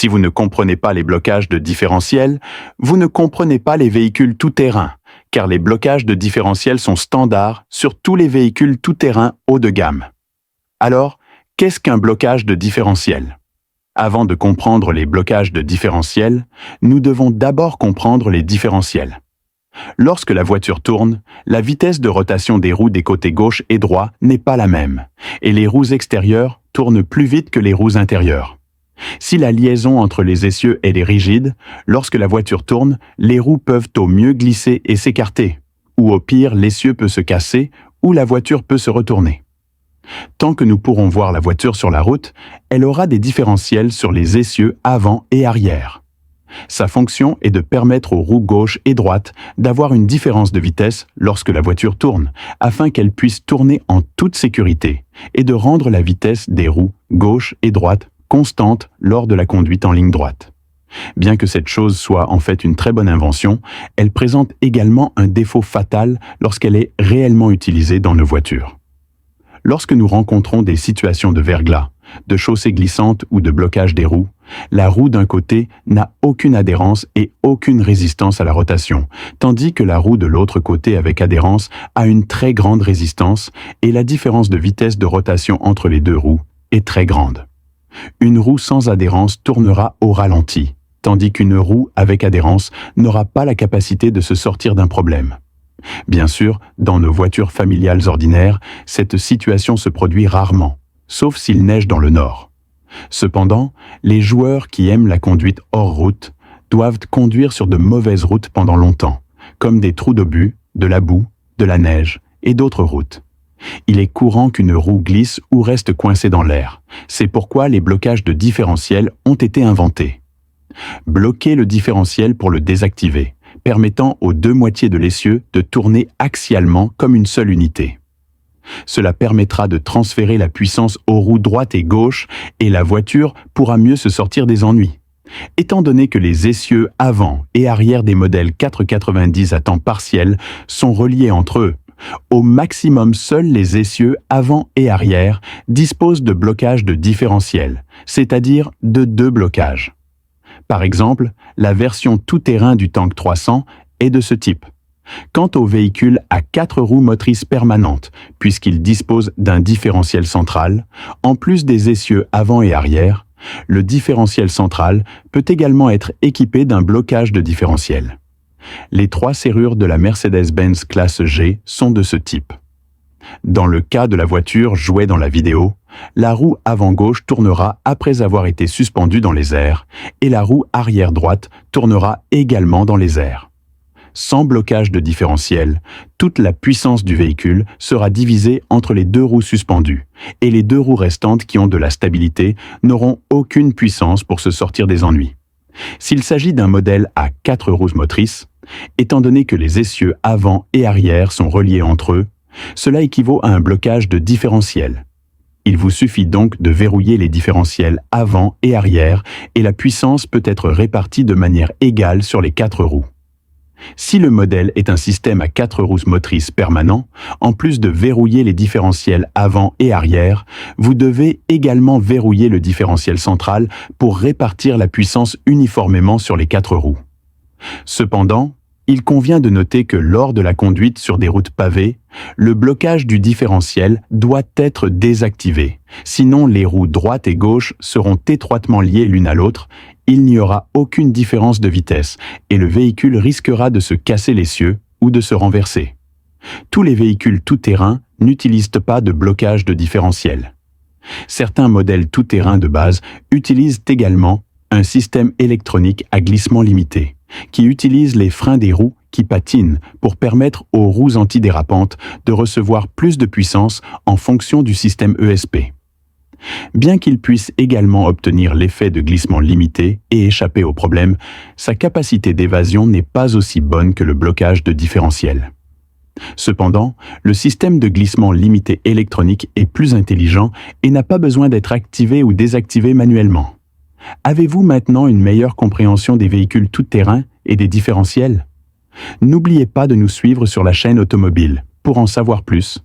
Si vous ne comprenez pas les blocages de différentiel, vous ne comprenez pas les véhicules tout-terrain, car les blocages de différentiel sont standards sur tous les véhicules tout-terrain haut de gamme. Alors, qu'est-ce qu'un blocage de différentiel? Avant de comprendre les blocages de différentiel, nous devons d'abord comprendre les différentiels. Lorsque la voiture tourne, la vitesse de rotation des roues des côtés gauche et droit n'est pas la même, et les roues extérieures tournent plus vite que les roues intérieures. Si la liaison entre les essieux est rigide, lorsque la voiture tourne, les roues peuvent au mieux glisser et s'écarter, ou au pire l'essieu peut se casser ou la voiture peut se retourner. Tant que nous pourrons voir la voiture sur la route, elle aura des différentiels sur les essieux avant et arrière. Sa fonction est de permettre aux roues gauche et droite d'avoir une différence de vitesse lorsque la voiture tourne, afin qu'elle puisse tourner en toute sécurité, et de rendre la vitesse des roues gauche et droite constante lors de la conduite en ligne droite. Bien que cette chose soit en fait une très bonne invention, elle présente également un défaut fatal lorsqu'elle est réellement utilisée dans nos voitures. Lorsque nous rencontrons des situations de verglas, de chaussées glissantes ou de blocage des roues, la roue d'un côté n'a aucune adhérence et aucune résistance à la rotation, tandis que la roue de l'autre côté avec adhérence a une très grande résistance et la différence de vitesse de rotation entre les deux roues est très grande. Une roue sans adhérence tournera au ralenti, tandis qu'une roue avec adhérence n'aura pas la capacité de se sortir d'un problème. Bien sûr, dans nos voitures familiales ordinaires, cette situation se produit rarement, sauf s'il neige dans le nord. Cependant, les joueurs qui aiment la conduite hors route doivent conduire sur de mauvaises routes pendant longtemps, comme des trous d'obus, de la boue, de la neige et d'autres routes. Il est courant qu'une roue glisse ou reste coincée dans l'air. C'est pourquoi les blocages de différentiel ont été inventés. Bloquez le différentiel pour le désactiver, permettant aux deux moitiés de l'essieu de tourner axialement comme une seule unité. Cela permettra de transférer la puissance aux roues droite et gauche et la voiture pourra mieux se sortir des ennuis. Étant donné que les essieux avant et arrière des modèles 490 à temps partiel sont reliés entre eux, au maximum seuls les essieux avant et arrière disposent de blocages de différentiel, c'est-à-dire de deux blocages. Par exemple, la version tout-terrain du Tank 300 est de ce type. Quant au véhicule à 4 roues motrices permanentes, puisqu'il dispose d'un différentiel central, en plus des essieux avant et arrière, le différentiel central peut également être équipé d'un blocage de différentiel. Les 3 serrures de la Mercedes-Benz classe G sont de ce type. Dans le cas de la voiture jouée dans la vidéo, la roue avant gauche tournera après avoir été suspendue dans les airs et la roue arrière droite tournera également dans les airs. Sans blocage de différentiel, toute la puissance du véhicule sera divisée entre les 2 roues suspendues et les 2 roues restantes qui ont de la stabilité n'auront aucune puissance pour se sortir des ennuis. S'il s'agit d'un modèle à 4 roues motrices, étant donné que les essieux avant et arrière sont reliés entre eux, cela équivaut à un blocage de différentiel. Il vous suffit donc de verrouiller les différentiels avant et arrière et la puissance peut être répartie de manière égale sur les 4 roues. Si le modèle est un système à 4 roues motrices permanent, en plus de verrouiller les différentiels avant et arrière, vous devez également verrouiller le différentiel central pour répartir la puissance uniformément sur les 4 roues. Cependant, il convient de noter que lors de la conduite sur des routes pavées, le blocage du différentiel doit être désactivé. Sinon, les roues droite et gauche seront étroitement liées l'une à l'autre, il n'y aura aucune différence de vitesse et le véhicule risquera de se casser l'essieu ou de se renverser. Tous les véhicules tout-terrain n'utilisent pas de blocage de différentiel. Certains modèles tout-terrain de base utilisent également un système électronique à glissement limité, qui utilise les freins des roues qui patinent pour permettre aux roues antidérapantes de recevoir plus de puissance en fonction du système ESP. Bien qu'il puisse également obtenir l'effet de glissement limité et échapper au problème, sa capacité d'évasion n'est pas aussi bonne que le blocage de différentiel. Cependant, le système de glissement limité électronique est plus intelligent et n'a pas besoin d'être activé ou désactivé manuellement. Avez-vous maintenant une meilleure compréhension des véhicules tout-terrain et des différentiels? N'oubliez pas de nous suivre sur la chaîne automobile pour en savoir plus.